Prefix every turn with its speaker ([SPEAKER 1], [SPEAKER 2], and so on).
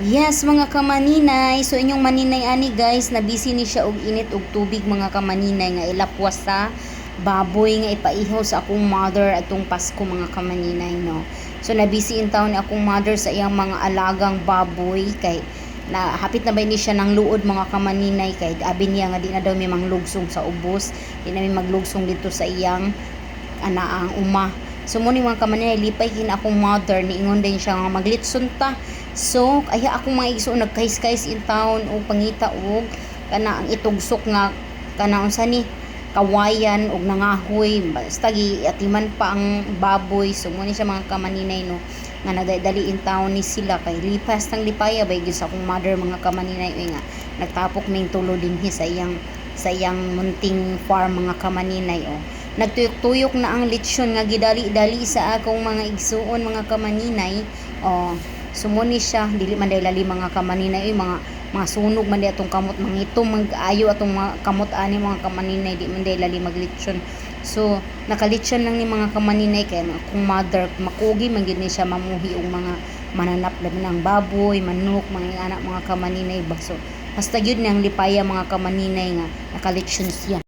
[SPEAKER 1] Yes, mga kamaninay. So inyong maninay ani guys, na busy ni siya og init og tubig mga kamaninay nga ilapwas sa baboy nga ipaihaw sa akong mother atong Pasko mga kamaninay no. So na busy in town ni akong mother sa iyang mga alagang baboy kay na hapit na ba ni siya ng luod mga kamaninay kay abi niya nga di na daw may manglugsong sa ubos, di na may maglugsong dito sa iyang anaang uma. So mo ni mga kamaninay lipay kina akong mother niingon din siya nga maglitson ta. So aya akong mga igsoon nagkais-kais in town og pangita og kana ang itugsok nga kana unsa ni kawayan og nangahoy basta giatiman pa ang baboy. So mo ni siya mga kamaninay no nga nagdali in town ni sila kay lipas tang lipaya bay gyud sa akong mother mga kamaninay nga nagtapok ning tulo dinhi sa iyang munting farm mga kamaninay nagtuyok-tuyok na ang lechon nga gidali-dali sa akong mga igsuon mga kamaninay sumuni siya dili man day lali mga kamaninay mga sunog man day atong kamot mangitom mag-ayo atong mga kamot ani mga kamaninay di man day lali maglechon. So nakalechon lang ni mga kamaninay kay akong mother makugi man gid ni siya mamuhi og mga mananap labi ng baboy manok mga anak mga kamaninay baso basta gyud nang lipaya mga kamaninay nga nakalechon siya.